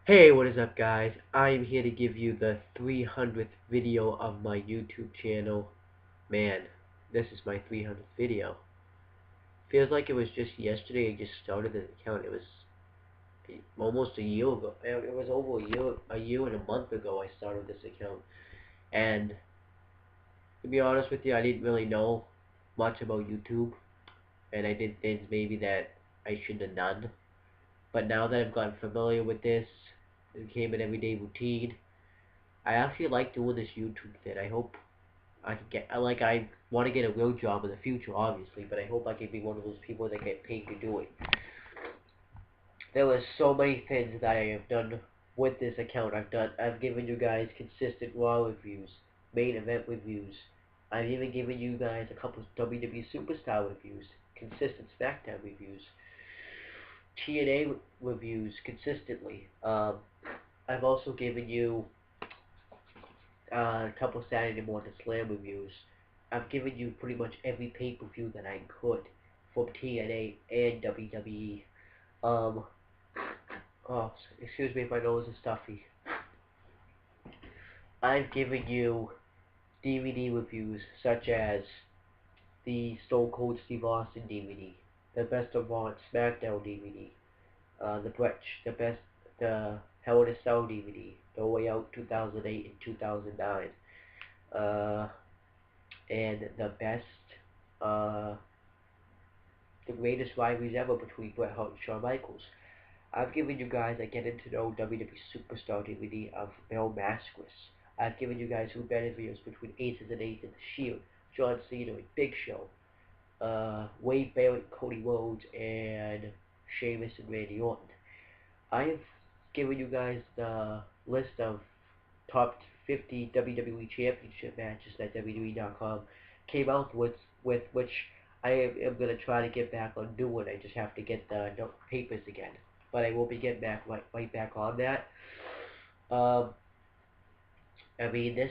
Hey, what is up, guys? I'm here to give you the 300th video of my YouTube channel. Man, this is my 300th video. Feels like it was just yesterday I just started this account. It was almost a year ago. It was over a year and a month ago I started this account. And to be honest with you, I didn't really know much about YouTube. And I did things maybe that I shouldn't have done. But now that I've gotten familiar with this, it became an everyday routine. I actually like doing this YouTube thing. I hope I can get, I want to get a real job in the future, obviously, but I hope I can be one of those people that get paid to do it. There were so many things that I have done with this account. I've given you guys consistent Raw reviews, main event reviews. I've even given you guys a couple of WWE Superstar reviews, consistent SmackDown reviews, TNA reviews consistently. I've also given you a couple Saturday Morning Slam reviews. I've given you pretty much every pay-per-view that I could from TNA and WWE. Oh, excuse me if my nose is stuffy. I've given you DVD reviews such as the Stone Cold Steve Austin DVD, the Best of Raw and SmackDown DVD, the Hell in a Cell DVD, The Way Out 2008 and 2009. And uh, the greatest rivalries ever between Bret Hart and Shawn Michaels. I've given you guys a Getting to Know WWE Superstar DVD of Mel Masquerade. I've given you guys who better videos between Aces and Eights and The Shield, John Cena and Big Show, Wade Barrett, Cody Rhodes, and Sheamus and Randy Orton. I have given you guys the list of top 50 WWE Championship matches that WWE.com came out with which I am going to try to get back on doing. I just have to get the papers again. But I will be getting right back on that. I mean,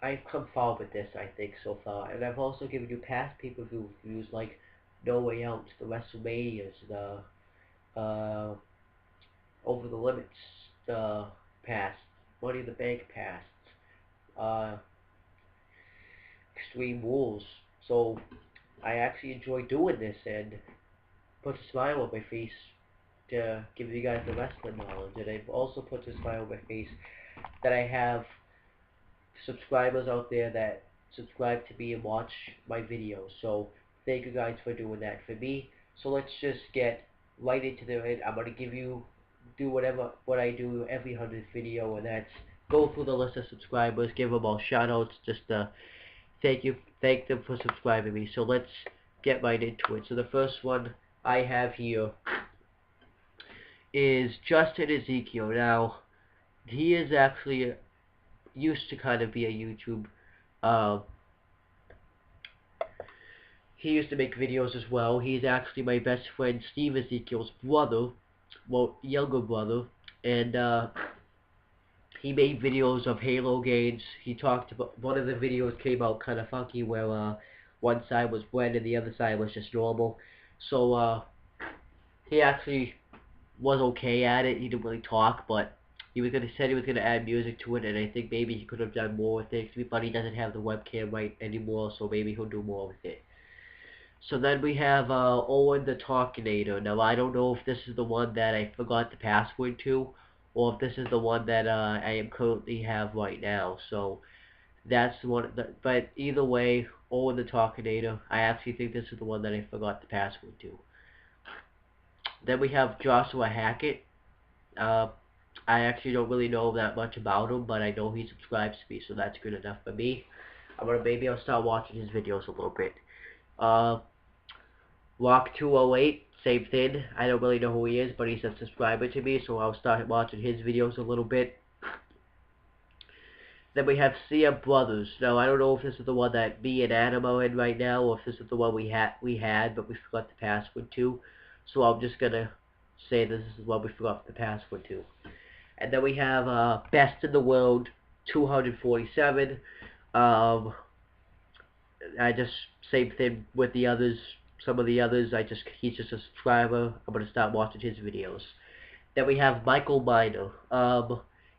I've come far with this, I think, so far. And I've also given you past pay-per-view reviews like No Way Out, the WrestleManias, the Over the Limits, the past, Money in the Bank past, uh, Extreme Rules. So I actually enjoy doing this and put a smile on my face to give you guys the wrestling knowledge. And I've also put a smile on my face that I have subscribers out there that subscribe to me and watch my videos. So thank you guys for doing that for me. So let's just get right into it. I'm gonna do what I do every 100th video, and that's go through the list of subscribers, give them all shout outs, just thank them for subscribing me. So let's get right into it. So the first one I have here is Justin Ezekiel. Now, he is actually used to kind of be a YouTube. Uh, he used to make videos as well. He's actually my best friend Steve Ezekiel's brother, well, younger brother, and he made videos of Halo games. He talked about one of the videos came out kind of funky where one side was red and the other side was just normal. So he actually was okay at it. He didn't really talk, but said he was gonna add music to it, and I think maybe he could have done more with it. But he doesn't have the webcam right anymore, so maybe he'll do more with it. So then we have Owen the Talkinator. Now I don't know if this is the one that I forgot the password to, or if this is the one that I am currently have right now. So that's the one. But either way, Owen the Talkinator. I actually think this is the one that I forgot the password to. Then we have Joshua Hackett. I actually don't really know that much about him, but I know he subscribes to me, so that's good enough for me. Maybe I'll start watching his videos a little bit. Rock 208, same thing. I don't really know who he is, but he's a subscriber to me, so I'll start watching his videos a little bit. Then we have Sia Brothers. Now I don't know if this is the one that me and Adam are in right now, or if this is the one we had, but we forgot the password to. So I'm just gonna say this is what we forgot the password to. And then we have Best in the World 247. I just same thing with the others. Some of the others, he's just a subscriber. I'm gonna start watching his videos. Then we have Michael Miner.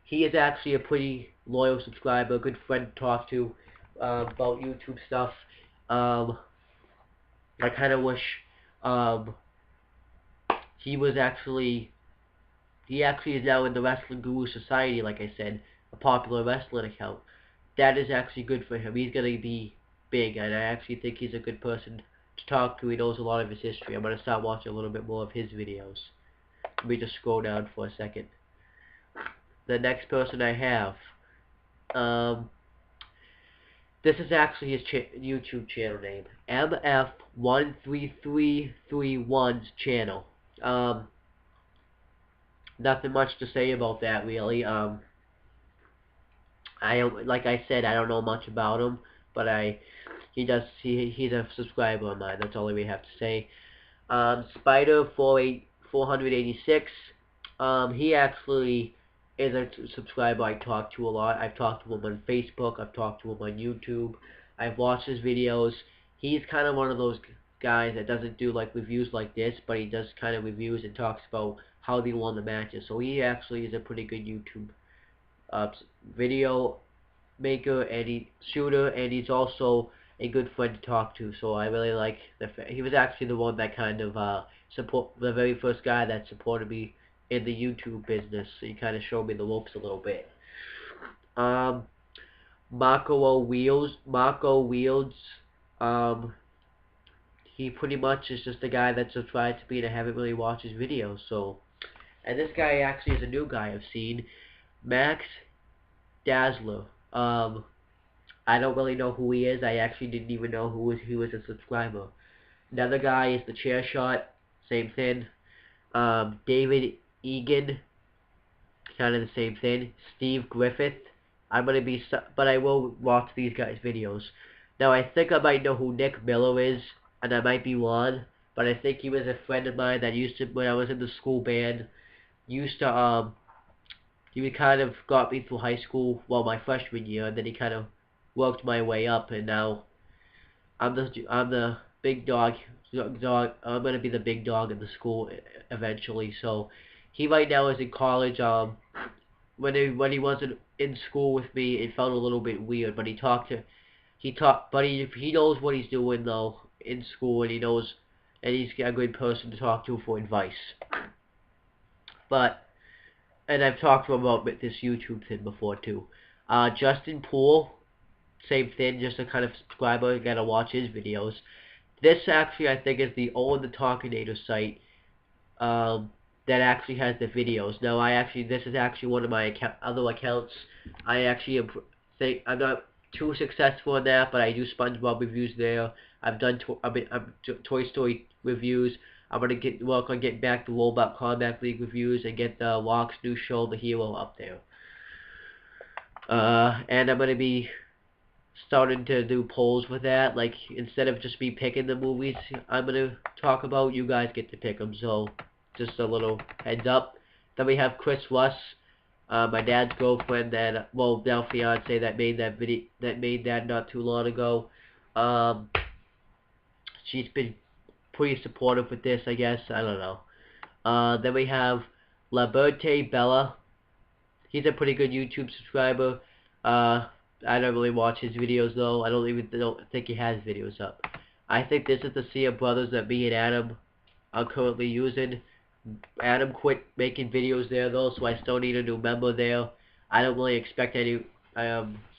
He is actually a pretty loyal subscriber, a good friend to talk to about YouTube stuff. Um, I kind of wish um, he was actually he actually is now in the Wrestling Guru Society, like I said, a popular wrestling account. That is actually good for him. He's gonna be big, and I actually think he's a good person to talk to. He knows a lot of his history. I'm gonna start watching a little bit more of his videos. Let me just scroll down for a second. The next person I have, um, this is actually his YouTube channel name, MF13331's channel. Nothing much to say about that really. Like I said, I don't know much about him, but he's a subscriber of mine. That's all we have to say. Spider 486. He actually is a subscriber I talk to a lot. I've talked to him on Facebook. I've talked to him on YouTube. I've watched his videos. He's kind of one of those guys that doesn't do like reviews like this, but he does kind of reviews and talks about how they won the matches. So he actually is a pretty good YouTube video maker and shooter, and he's also a good friend to talk to. So I really like he was actually the one that kind of the very first guy that supported me in the YouTube business. So he kind of showed me the ropes a little bit. Um, Marco Wheels. Um, he pretty much is just a guy that subscribed to me, and I haven't really watched his videos. So, and this guy actually is a new guy I've seen, Max Dazzler. I don't really know who he is. I actually didn't even know he was a subscriber. Another guy is the Chair Shot, same thing. David Egan, kind of the same thing. Steve Griffith. But I will watch these guys' videos. Now I think I might know who Nick Miller is, and I might be wrong, but I think he was a friend of mine that used to, when I was in the school band, used to he kind of got me through high school, well, my freshman year, and then he kind of worked my way up, and now I'm the big dog. I'm gonna be the big dog in the school eventually. So he right now is in college. When he wasn't in school with me, it felt a little bit weird. But he knows what he's doing though in school, and he knows, and he's a good person to talk to for advice. But and I've talked to him about this YouTube thing before too. Justin Poole, same thing, just a kind of subscriber. You gotta watch his videos. This actually, I think, is the only Talkinator site that actually has the videos. Now, this is actually one of my other accounts. I actually think I'm not too successful in that, but I do SpongeBob reviews there. I've done Toy Story reviews. I'm gonna work on getting back the Robot Combat League reviews and get the Rock's new show, The Hero, up there. And I'm gonna be starting to do polls with that. Like, instead of just me picking the movies I'm gonna talk about, you guys get to pick them. So, just a little heads up. Then we have Chris Russ, my dad's girlfriend, that, well, now fiance, that made that not too long ago. She's been pretty supportive with this, I guess. I don't know. Then we have Laberte Bella. He's a pretty good YouTube subscriber. I don't really watch his videos though. I don't think he has videos up. I think this is the Sia Brothers that me and Adam are currently using. Adam quit making videos there though, so I still need a new member there. I don't really expect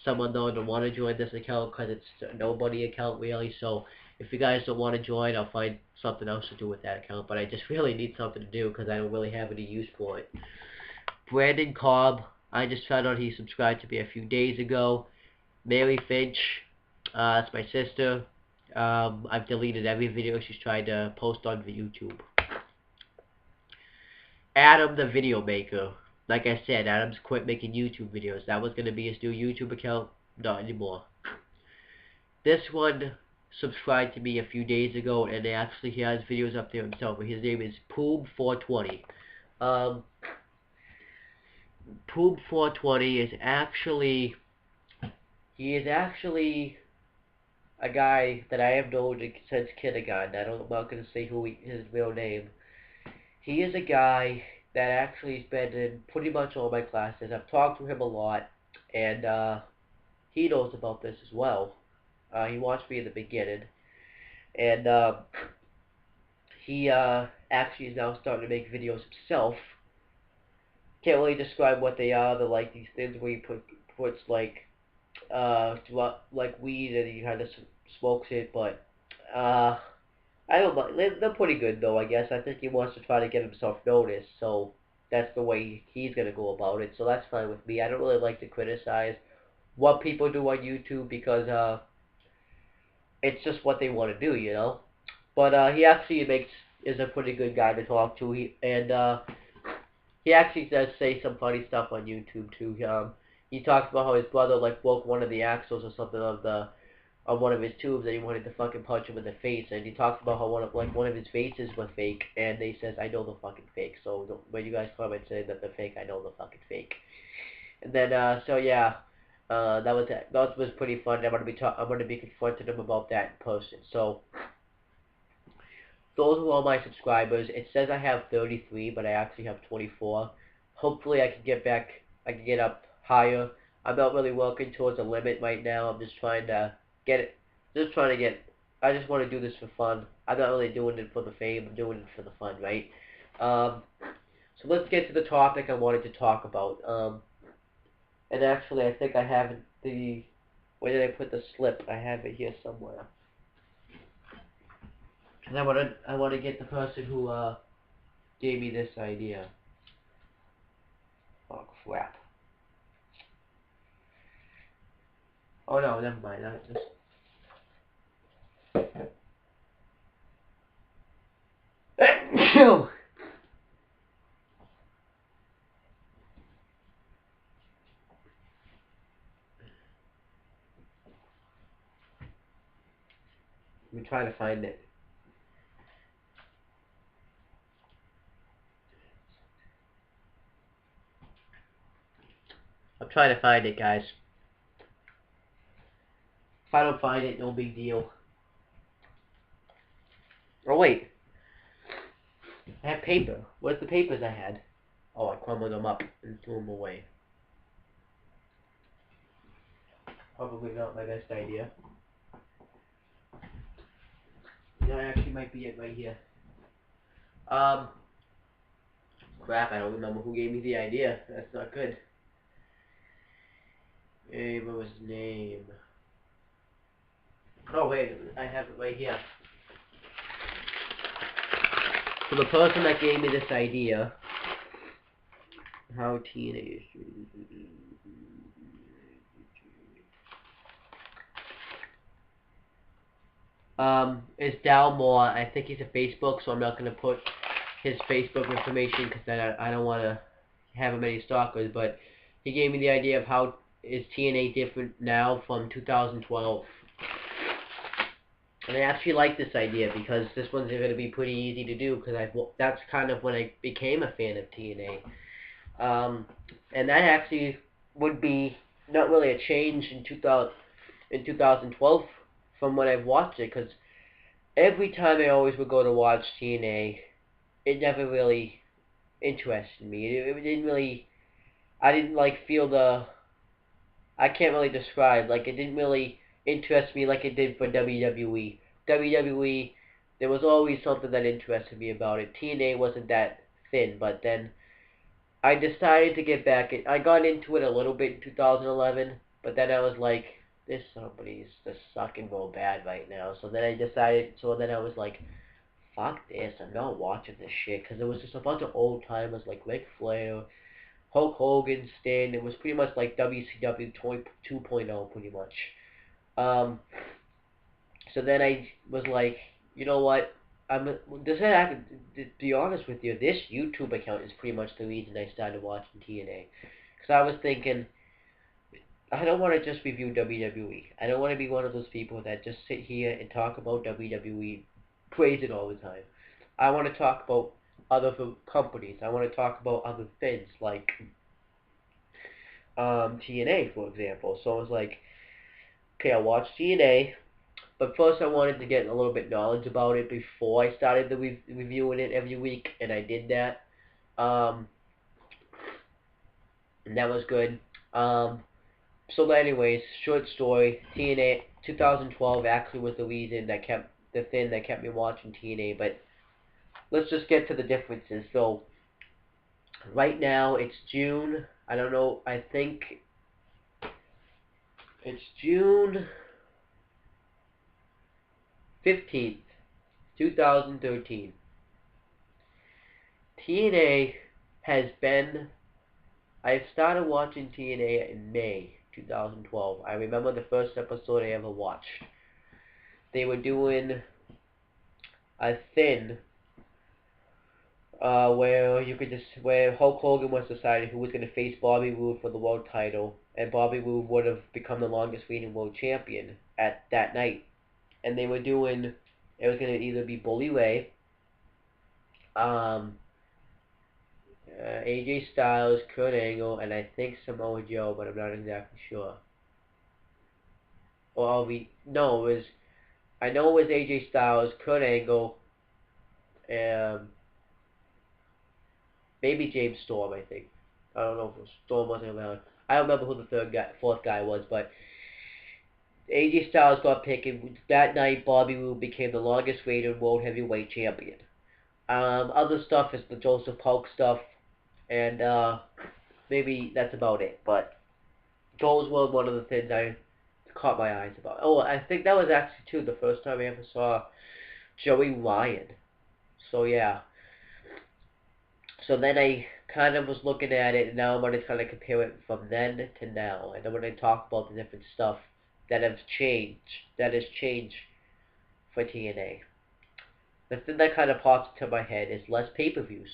someone though to want to join this account because it's a nobody account really. So if you guys don't want to join, I'll find something else to do with that account. But I just really need something to do because I don't really have any use for it. Brandon Cobb, I just found out he subscribed to me a few days ago. Mary Finch, that's my sister. I've deleted every video she's tried to post on YouTube. Adam the Video Maker. Like I said, Adam's quit making YouTube videos. That was going to be his new YouTube account. Not anymore. This one subscribed to me a few days ago, and actually he has videos up there himself. His name is Poob420. Poob420 is actually... He is actually a guy that I have known since kindergarten. I'm not going to say his real name. He is a guy that actually has been in pretty much all my classes. I've talked to him a lot, and he knows about this as well. He watched me in the beginning, and he actually is now starting to make videos himself. Can't really describe what they are. They're like these things where he puts like weed and he kind of smokes it, but I don't know. They're pretty good though, I guess. I think he wants to try to get himself noticed, so that's the way he's gonna go about it. So that's fine with me. I don't really like to criticize what people do on YouTube because it's just what they want to do, you know. But he actually makes is a pretty good guy to talk to. He actually does say some funny stuff on YouTube too. He talks about how his brother like broke one of the axles or something of one of his tubes, and he wanted to fucking punch him in the face. And he talks about how one of his faces was fake, and they says I know the fucking fake. So when you guys comment saying that they're fake, I know the fucking fake. And then so yeah, that was it. That was pretty fun. I'm gonna be confronting him about that in person. So those are all my subscribers. It says I have 33, but I actually have 24. Hopefully, I can get up higher. I'm not really working towards a limit right now. I'm just trying to get it. Just trying to get. I just want to do this for fun. I'm not really doing it for the fame. I'm doing it for the fun, right? Um, so let's get to the topic I wanted to talk about. And actually, I think I have the. Where did I put the slip? I have it here somewhere. Cause I want to get the person who gave me this idea. Oh crap. Oh no, never mind. I just I'm trying to find it. I'm trying to find it, guys. If I don't find it, no big deal. Oh wait, I have paper. Where's the papers I had? Oh, I crumbled them up and threw them away. Probably not my best idea. No, it actually might be it right here. Um, crap, I don't remember who gave me the idea. That's not good. Hey, what was his name? Oh wait, I have it right here. So the person that gave me this idea, how TNA is Dalmore. I think he's a Facebook, so I'm not gonna put his Facebook information because then I don't want to have him any stalkers. But he gave me the idea of how is TNA different now from 2012. And I actually like this idea because this one's going to be pretty easy to do because that's kind of when I became a fan of TNA. And that actually would be not really a change in 2012 from when I've watched it because every time I always would go to watch TNA, it never really interested me. It didn't really, I didn't like feel I can't really describe, like it didn't really interest me like it did for WWE. WWE, there was always something that interested me about it. TNA wasn't that thin, but then I decided to get back. I got into it a little bit in 2011, but then I was like, this somebody's just sucking real bad right now. So then I was like, fuck this, I'm not watching this shit, because it was just a bunch of old timers like Ric Flair, Hulk Hogan, Sting. It was pretty much like WCW 2.0, pretty much. Um, so then I was like, you know what? To be honest with you, this YouTube account is pretty much the reason I started watching TNA. Because I was thinking, I don't want to just review WWE. I don't want to be one of those people that just sit here and talk about WWE, praise it all the time. I want to talk about other companies. I want to talk about other things like TNA, for example. So I was like, okay, I'll watch TNA, but first I wanted to get a little bit knowledge about it before I started reviewing it every week, and I did that. Um, and that was good. So anyways, short story, TNA 2012 actually was the thing that kept me watching TNA, but let's just get to the differences. So right now it's June. I don't know. I think it's June 15th, 2013. TNA has been. I started watching TNA in May 2012. I remember the first episode I ever watched. They were doing a thing where Hulk Hogan was decided who was going to face Bobby Roode for the world title, and Bobby Roode would have become the longest reigning world champion at that night. And they were doing it was going to either be Bully Ray, um, AJ Styles, Kurt Angle, and I think Samoa Joe, but I'm not exactly sure. Or no, it was I know it was AJ Styles, Kurt Angle, um, maybe James Storm. I think I don't know if Storm wasn't around. I don't remember who the fourth guy was, but AJ Styles got picked, and that night Bobby Roode became the longest reigning world heavyweight champion. Other stuff is the Joseph Pulk stuff, and maybe that's about it. But those were one of the things I caught my eyes about. Oh, I think that was actually too the first time I ever saw Joey Ryan. So yeah. So then I kind of was looking at it, and now I'm going to kind of compare it from then to now, and I'm going to talk about the different stuff that has changed for TNA. The thing that kind of pops into my head is less pay-per-views.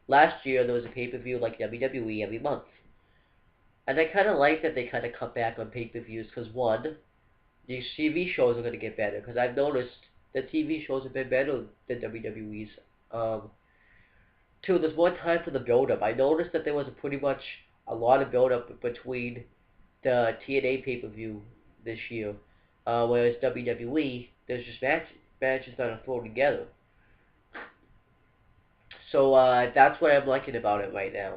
Last year there was a pay-per-view like WWE every month, and I kind of like that they kind of cut back on pay-per-views because one, these TV shows are going to get better because I've noticed the TV shows have been better than WWE's. Um, Two, there's more time for the build-up. I noticed that there was pretty much a lot of build-up between the TNA pay-per-view this year, whereas WWE, there's just matches that are thrown together. So that's what I'm liking about it right now.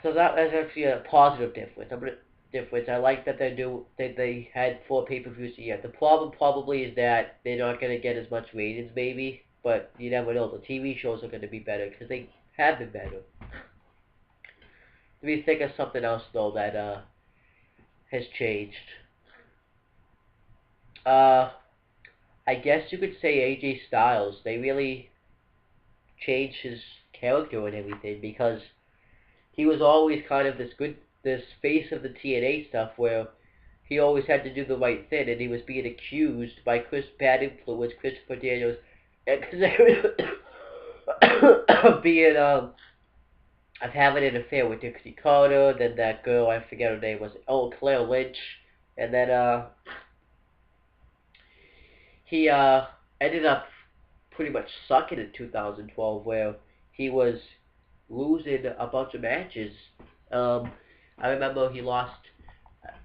So that's actually a positive difference. Difference. I like that they had 4 pay-per-views a year. The problem probably is that they're not going to get as much ratings, maybe. But you never know. The TV shows are going to be better because they have been better. Let me think of something else though that has changed. Uh, I guess you could say AJ Styles. They really changed his character and everything because he was always kind of this face of the TNA stuff where he always had to do the right thing, and he was being accused by bad influence, Christopher Daniels, and of being of having an affair with Dixie Carter. Then that girl, I forget her name, was Claire Lynch, and then he ended up pretty much sucking in 2012, where he was losing a bunch of matches. I remember he lost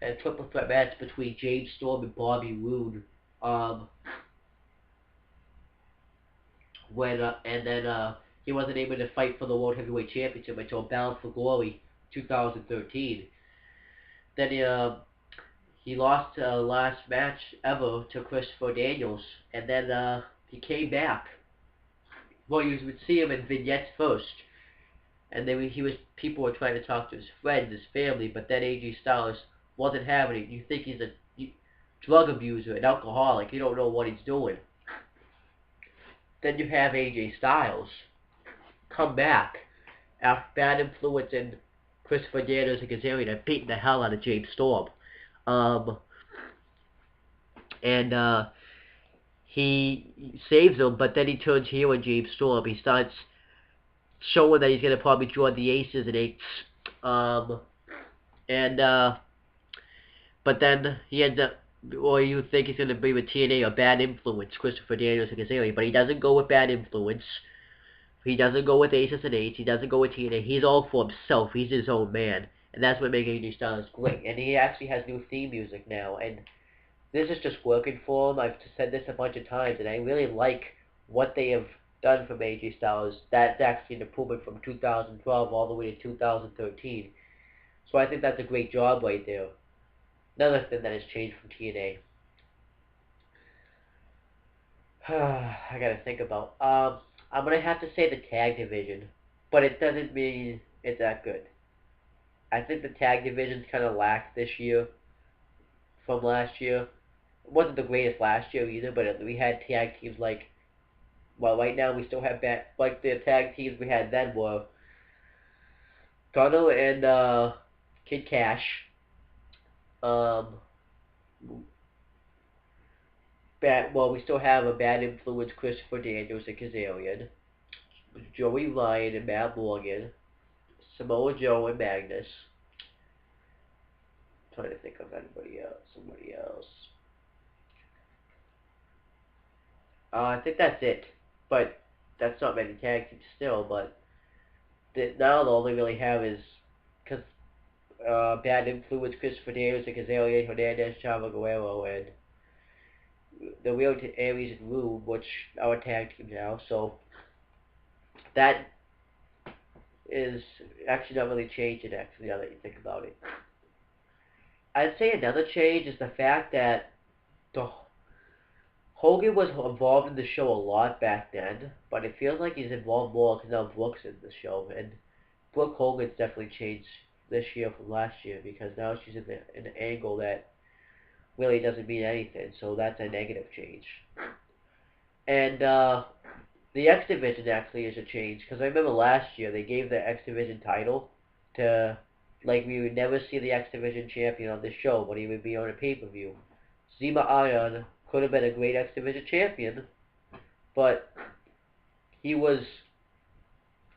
a triple threat match between James Storm and Bobby Roode. Um, and then he wasn't able to fight for the World Heavyweight Championship until Bound for Glory 2013. Then he lost last match ever to Christopher Daniels, and then he came back. Well, you would see him in vignettes first, and then people were trying to talk to his friends, his family, but then AJ Styles wasn't having it. You think he's a drug abuser, an alcoholic. You don't know what he's doing. Then you have AJ Styles come back after bad influence and Christopher Daniels and Kazarian beating the hell out of James Storm. Um, and he saves him, but then he turns heel on James Storm. He starts showing that he's going to probably join the Aces and Eights. And but then he ends up, or you think he's going to be with TNA or Bad Influence, Christopher Daniels and Kazarian, but he doesn't go with Bad Influence. He doesn't go with Aces and Eights. He doesn't go with TNA. He's all for himself. He's his own man. And that's what makes AJ Styles great. And he actually has new theme music now. And this is just working for him. I've said this a bunch of times. And I really like what they have done from AJ Styles. That's actually an improvement from 2012 all the way to 2013. So I think that's a great job right there. Another thing that has changed from TNA. I gotta think about. I'm gonna have to say the tag division, but it doesn't mean it's that good. I think the tag division's kind of lacked this year from last year. It wasn't the greatest last year either, but we had tag teams like, well, right now we still have like the tag teams we had then were Gunner and Kid Cash. Um, well, we still have a bad influence Christopher Daniels and Kazarian, Joey Ryan and Matt Morgan, Samoa Joe and Magnus. I'm trying to think of anybody else. Somebody else. I think that's it. But that's not many tag teams still. But now all they really have is because bad influence Christopher Daniels and Kazarian, Hernandez, Chavo Guerrero, and the real Aries and Rube, which are a tag team now. So that is actually not really changing. Actually, now that you think about it, I'd say another change is the fact that the Hogan was involved in the show a lot back then, but it feels like he's involved more because now Brooke's in the show, and Brooke Hogan's definitely changed this year from last year because now she's in an angle that really doesn't mean anything, so that's a negative change. And the X Division actually is a change because I remember last year they gave the X Division title to, like, we would never see the X Division champion on this show, but he would be on a pay-per-view. Zema Ion could have been a great X Division champion, but he was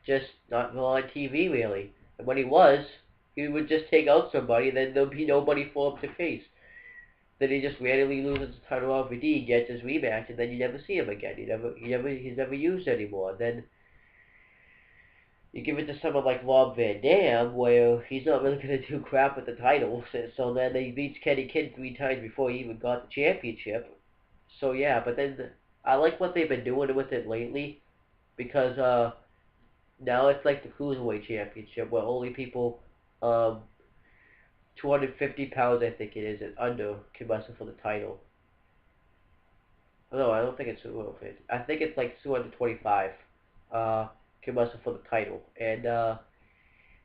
just not on TV really. And when he was, he would just take out somebody, and then there'd be nobody for him to face. Then he just randomly loses the title off D, gets his rematch, and then you never see him again. He's never used anymore. And then you give it to someone like Rob Van Dam, where he's not really going to do crap with the title. So then he beats Kenny Kidd 3 times before he even got the championship. So yeah, but then I like what they've been doing with it lately, because now it's like the Cruiserweight Championship, where only people 250 pounds, I think it is, and under can wrestle for the title. No, I don't think it's 250. I think it's like 225 can wrestle for the title. And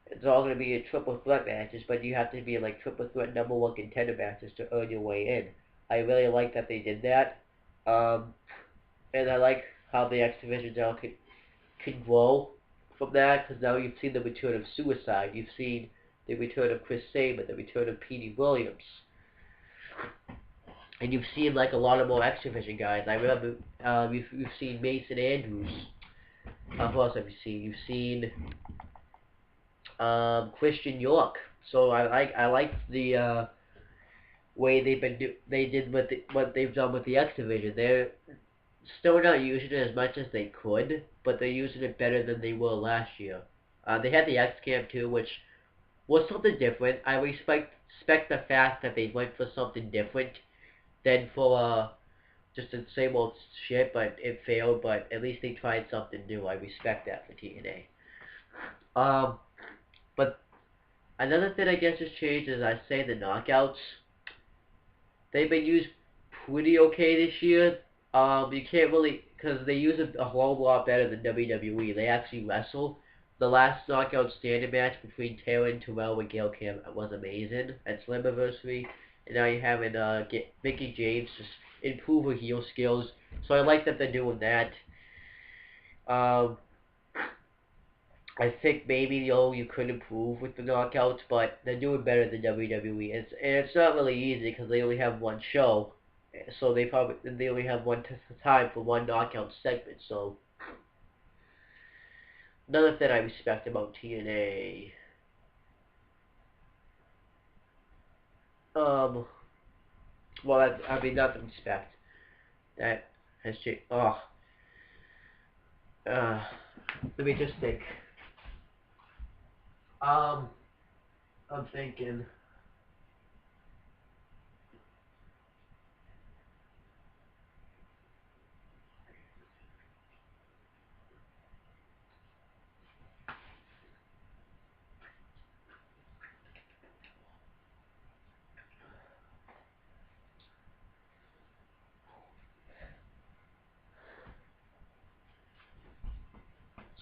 it's all going to be in triple threat matches, but you have to be in like triple threat number one contender matches to earn your way in. I really like that they did that. And I like how the X Division now can grow from that, because now you've seen the return of Suicide, you've seen the return of Chris Sabin, the return of Petey Williams, and you've seen like a lot of more X Division guys. I remember you've seen Mason Andrews. Who else have you seen? You've seen Christian York. So I like the way they did what they've done with the X Division. They're still not using it as much as they could, but they're using it better than they were last year. They had the X Camp too, which was something different. I respect the fact that they went for something different than for just the same old shit, but it failed. But at least they tried something new. I respect that for TNA. But another thing I guess has changed is I say the knockouts. They've been used pretty okay this year. You can't really, because they use it a whole lot better than WWE. They actually wrestle. The last knockout standing match between Taylor and Terrell with Gail Kim was amazing at Slammiversary. And now you're having Mickey James just improve her heel skills. So I like that they're doing that. I think maybe you could improve with the knockouts, but they're doing better than WWE. And it's not really easy because they only have one show, so they only have one time for one knockout segment. So another thing I respect about TNA, well, I mean not the respect that has changed. Let me just think. I'm thinking.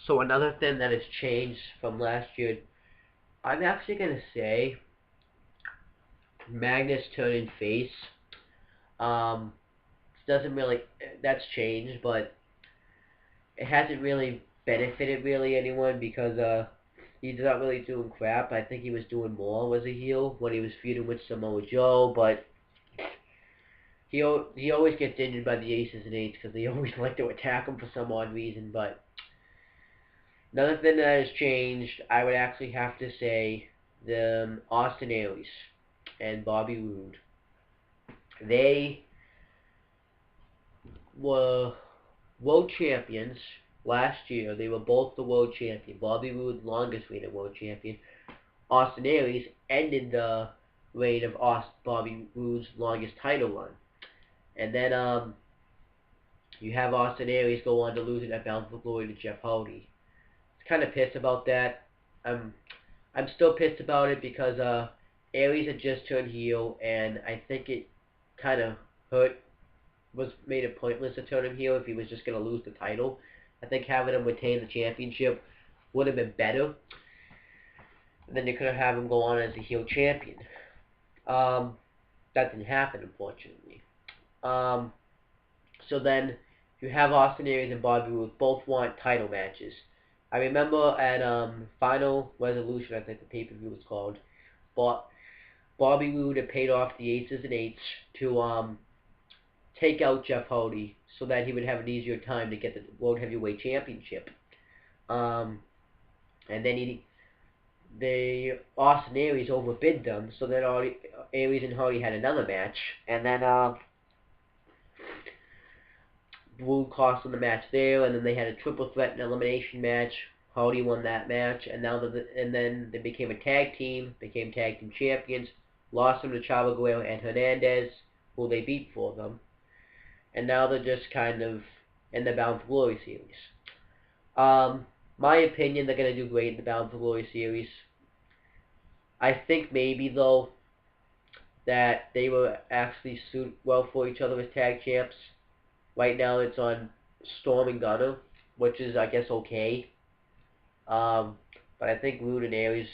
So another thing that has changed from last year, I'm actually gonna say Magnus turning face. Um, doesn't really that's changed, but it hasn't really benefited really anyone because he's not really doing crap. I think he was doing more as a heel when he was feuding with Samoa Joe, but he always gets injured by the aces and eights because they always like to attack him for some odd reason. But another thing that has changed, I would actually have to say, the Austin Aries and Bobby Roode. They were world champions last year. They were both the world champion. Bobby Roode, longest reigning world champion. Austin Aries ended the reign of Bobby Roode's longest title run. And then you have Austin Aries go on to lose it at Bound for Glory to Jeff Hardy. Kind of pissed about that. I'm still pissed about it because Aries had just turned heel, and I think it kind of made it pointless to turn him heel if he was just going to lose the title. I think having him retain the championship would have been better. And then you could have him go on as a heel champion. That didn't happen, unfortunately. So then you have Austin Aries and Bobby Roode both want title matches. I remember at Final Resolution, I think the pay-per-view was called, Bobby Roode had paid off the aces and eights to take out Jeff Hardy so that he would have an easier time to get the World Heavyweight Championship. And then Austin Aries overbid them, so then Aries and Hardy had another match, and then Roode cost them the match there, and then they had a triple threat and elimination match. Hardy won that match, and then they became a tag team, became tag team champions, lost them to Chavo Guerrero and Hernandez, who they beat for them, and now they're just kind of in the Bound for Glory series. My opinion, they're gonna do great in the Bound for Glory series. I think maybe though that they will actually suit well for each other as tag champs. Right now it's on Storm and Gunner, which is I guess okay. But I think Roode and Aries,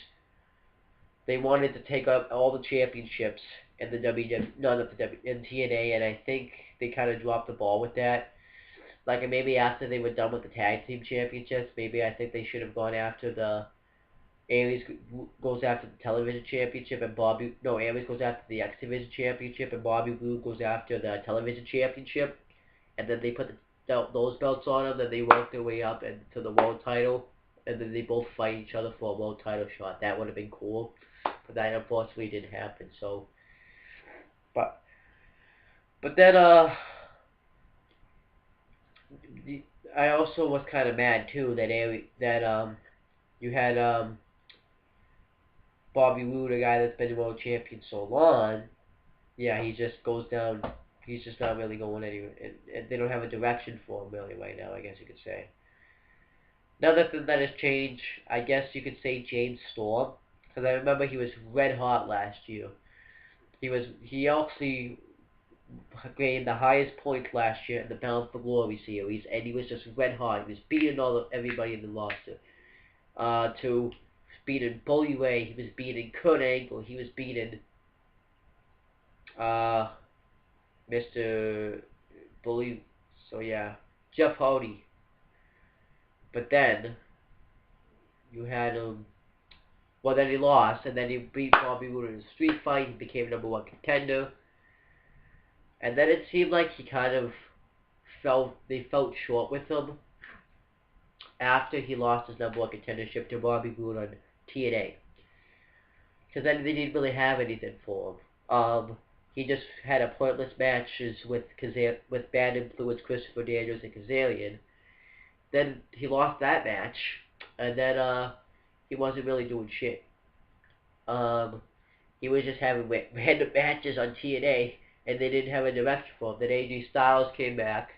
they wanted to take up all the championships in the in TNA, and I think they kind of dropped the ball with that. Like maybe after they were done with the tag team championships, maybe I think they should have gone after the Aries goes after the television championship, and Aries goes after the X Division championship, and Bobby Roode goes after the television championship, and then they put those belts on them, then they work their way up into the world title, and then they both fight each other for a world title shot. That would have been cool, but that unfortunately didn't happen. So, but then I also was kind of mad too that you had Bobby Roode, a guy that's been world champion so long. Yeah, he just goes down. He's just not really going anywhere, and they don't have a direction for him really right now, I guess you could say. Another thing that has changed, I guess you could say James Storm, because I remember he was red hot last year. He actually gained the highest points last year in the Bound for Glory series, and he was just red hot. He was beating everybody in the roster. To beating Bully Ray, he was beating Kurt Angle, he was beating Mr. Bully, so yeah, Jeff Hardy. But then you had then he lost, and then he beat Bobby Roode in a street fight. He became #1 contender, and then it seemed like he kind of they felt short with him after he lost his #1 contendership to Bobby Roode on TNA, because then they didn't really have anything for him. He just had a pointless matches with Bad Influence, Christopher Daniels, and Kazarian. Then he lost that match, and then he wasn't really doing shit. He was just having random matches on TNA, and they didn't have a direction for him. Then AJ Styles came back,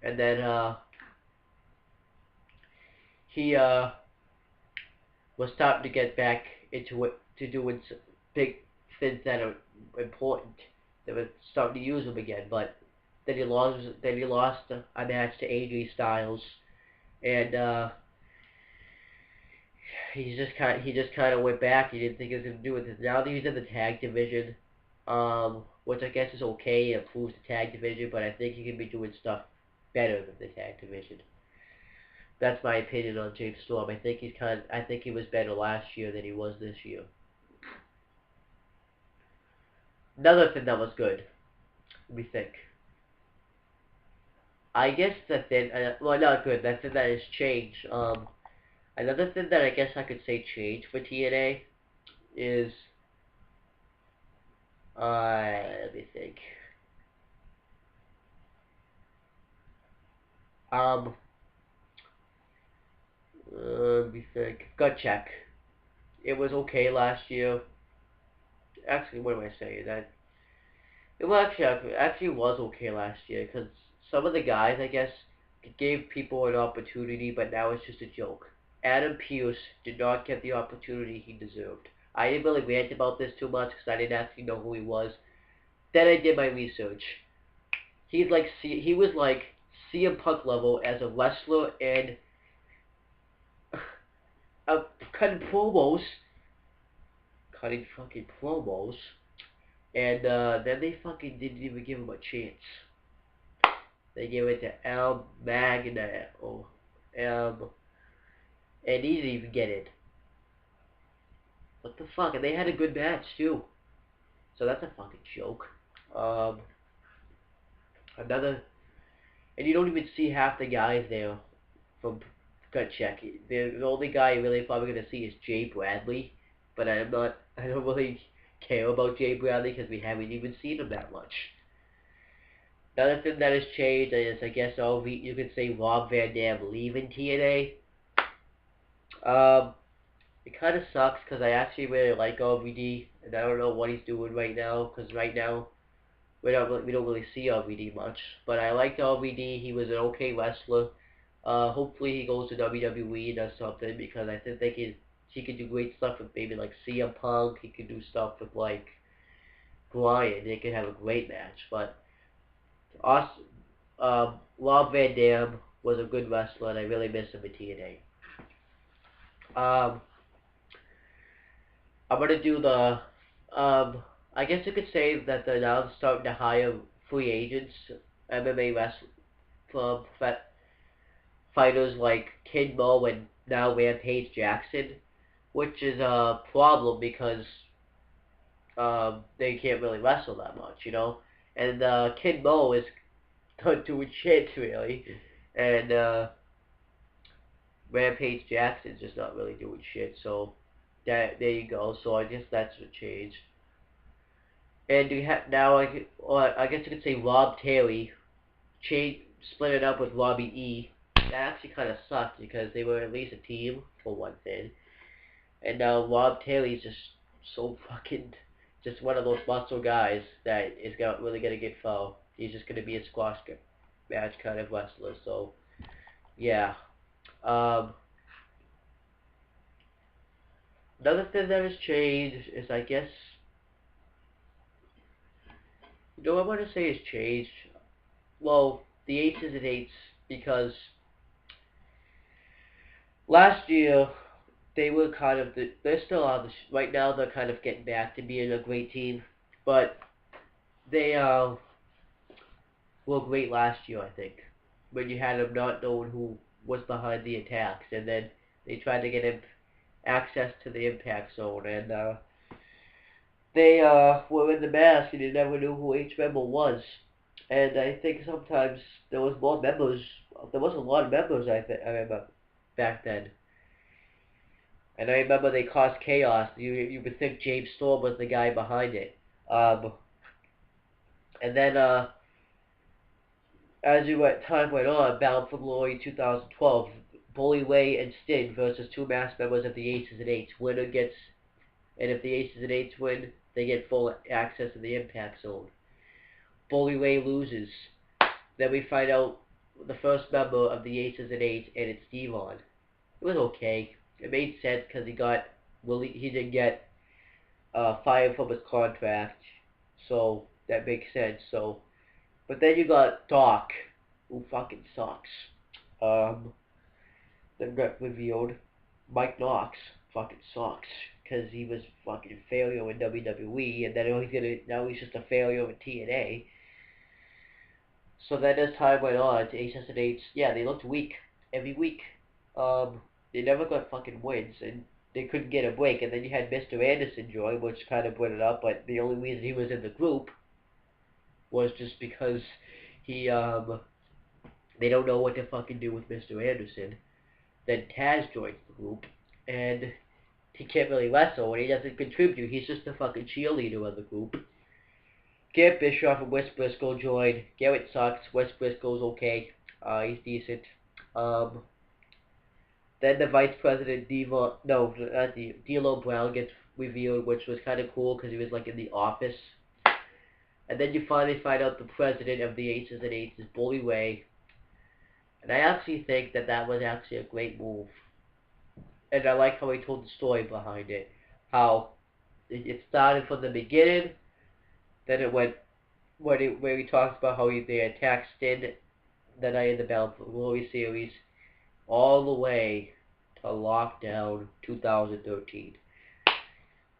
and then he was starting to get back into it, to doing big things that are important. They were starting to use him again, but then he lost a match to AJ Styles, and he just kind of went back. He didn't think he was gonna do it. Now that he's in the tag division, which I guess is okay, it improves the tag division, but I think he can be doing stuff better than the tag division. That's my opinion on James Storm. I think he was better last year than he was this year. Another thing that was good. Let me think. I guess the thing, well, not good. That thing that has changed. Another thing that I guess I could say changed for TNA is, let me think. Um, let me think. Gut check. It was okay last year. Actually, what am I saying? That it was actually was okay last year because some of the guys, I guess, gave people an opportunity, but now it's just a joke. Adam Pearce did not get the opportunity he deserved. I didn't really rant about this too much because I didn't actually know who he was. Then I did my research. He was like CM Punk level as a wrestler and cutting promos, cutting fucking promos, and then they fucking didn't even give him a chance. They gave it to El Magno, and he didn't even get it. What the fuck? And they had a good match too. So that's a fucking joke. Um, another, and you don't even see half the guys there from Gut Check. The only guy you're really probably gonna see is Jay Bradley, but I don't really care about Jay Bradley because we haven't even seen him that much. Another thing that has changed is, I guess, you could say Rob Van Dam leaving TNA. It kind of sucks because I actually really like RVD, and I don't know what he's doing right now because right now we don't really see RVD much. But I liked RVD. He was an okay wrestler. Hopefully he goes to WWE and does something because I think he could do great stuff with maybe like CM Punk. He could do stuff with like Bryan. They could have a great match. But us, Rob Van Dam was a good wrestler, and I really miss him in TNA. I'm gonna do the, I guess you could say that they're now starting to hire free agents, MMA fighters like Kid Mo and now Rampage Jackson, which is a problem because they can't really wrestle that much, you know. And Kid Mo is not doing shit really, and Rampage Jackson's just not really doing shit. So there you go. So I guess that's a change. And you have now, I guess you could say Rob Terry split it up with Robbie E. That actually kind of sucked because they were at least a team for one thing. And now Rob Terry's just so fucking just one of those muscle guys that is really gonna get fouled. He's just gonna be a squash match kind of wrestler. So yeah. Another thing that has changed is, I guess, I want to say has changed. Well, the Aces and Eights, because last year they were kind of they're still on right now. They're kind of getting back to being a great team, but they were great last year, I think, when you had them not knowing who was behind the attacks, and then they tried to get him access to the impact zone, and they were in the mask, and you never knew who each member was. And I think sometimes there was more members. There was a lot of members. I remember back then. And I remember they caused chaos. You would think James Storm was the guy behind it. And then as time went on, Bound for Glory 2012, Bully Ray and Sting versus two masked members of the Aces and Eights. Winner gets, and if the Aces and Eights win, they get full access to the Impact Zone. Bully Ray loses. Then we find out the first member of the Aces and Eights, and it's Devon. It was okay. It made sense because he didn't get fired from his contract, so that makes sense. So, but then you got Doc, who fucking sucks. Then got revealed Mike Knox. fucking sucks because he was fucking failure in WWE, and then now he's just a failure in TNA. So then as time went on, Aces and Eights, yeah, they looked weak every week. They never got fucking wins, and they couldn't get a break. And then you had Mr. Anderson join, which kind of brought it up, but the only reason he was in the group was just because he they don't know what to fucking do with Mr. Anderson. Then Taz joins the group, and he can't really wrestle, and he doesn't contribute. He's just a fucking cheerleader of the group. Garrett Bischoff and Wes Briscoe joined. Garrett sucks. Wes Briscoe's okay. He's decent. Um, then the vice president, D'Lo Brown gets revealed, which was kind of cool because he was like in the office. And then you finally find out the president of the Aces and Eights is Bully Ray. And I actually think that that was actually a great move. And I like how he told the story behind it. How it started from the beginning, then it went where he talks about how they attacked Stin the night of the Battle for Glory series, all the way to Lockdown 2013.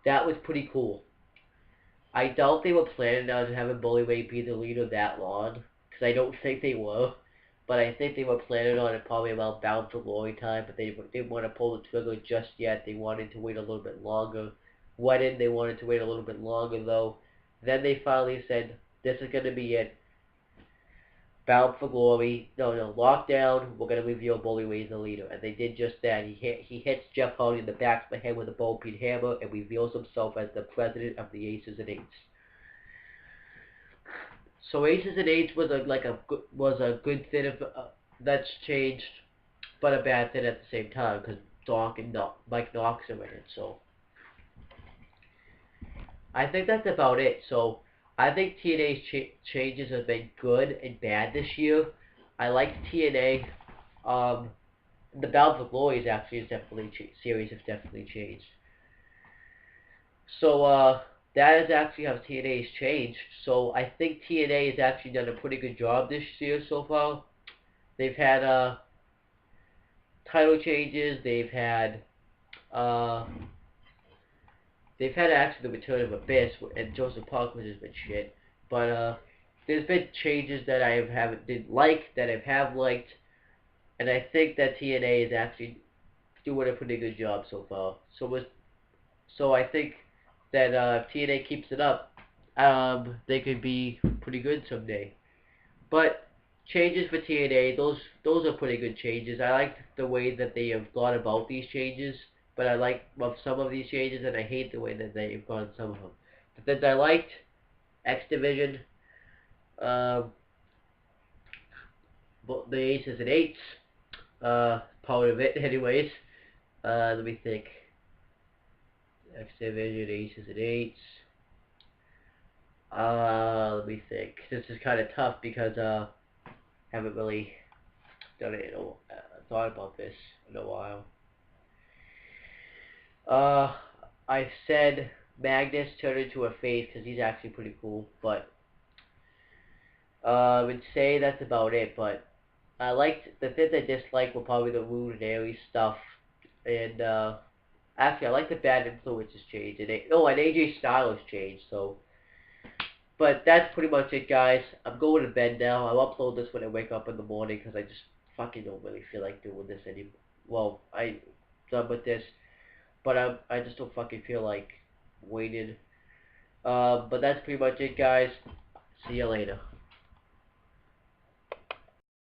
That was pretty cool. I doubt they were planning on having Bully Ray be the leader that long, because I don't think they were. But I think they were planning on it probably around Bound for Glory time, but they didn't want to pull the trigger just yet. They wanted to wait a little bit longer. Wedding, they wanted to wait a little bit longer though. Then they finally said, this is going to be it. Bound for Glory. No, Lockdown. We're going to reveal Bully Ray as the leader. And they did just that. He hits Jeff Hardy in the back of the head with a ball-peen hammer and reveals himself as the president of the Aces and Eights. So Aces and Eights was a good thing that's changed, but a bad thing at the same time because Doc and Mike Knox are in it. So I think that's about it. So I think TNA's changes have been good and bad this year. I like TNA. The Bound for Glory is definitely series has definitely changed. So that is actually how TNA has changed. So I think TNA has actually done a pretty good job this year so far. They've had title changes. They've had actually the return of Abyss and Joseph Park, which has been shit. But there's been changes that I didn't like, that I have liked, and I think that TNA is actually doing a pretty good job so far. So I think that if TNA keeps it up, they could be pretty good someday. But changes for TNA, those are pretty good changes. I like the way that they have gone about these changes, but I like some of these changes, and I hate the way that they've gone some of them. The things I liked, X Division, the Aces and Eights, part of it, anyways. Let me think. X Division, Aces and Eights. Let me think. This is kind of tough because haven't really done it thought about this in a while. I said Magnus turned into a face because he's actually pretty cool, but I would say that's about it. But I liked the things I disliked were probably the Rude and Aries stuff, and actually I like the Bad Influences change, and AJ Styles changed. So, but that's pretty much it, guys. I'm going to bed now. I'll upload this when I wake up in the morning because I just fucking don't really feel like doing this anymore. Well, I'm done with this, but I just don't fucking feel like waiting. But that's pretty much it, guys. See you later.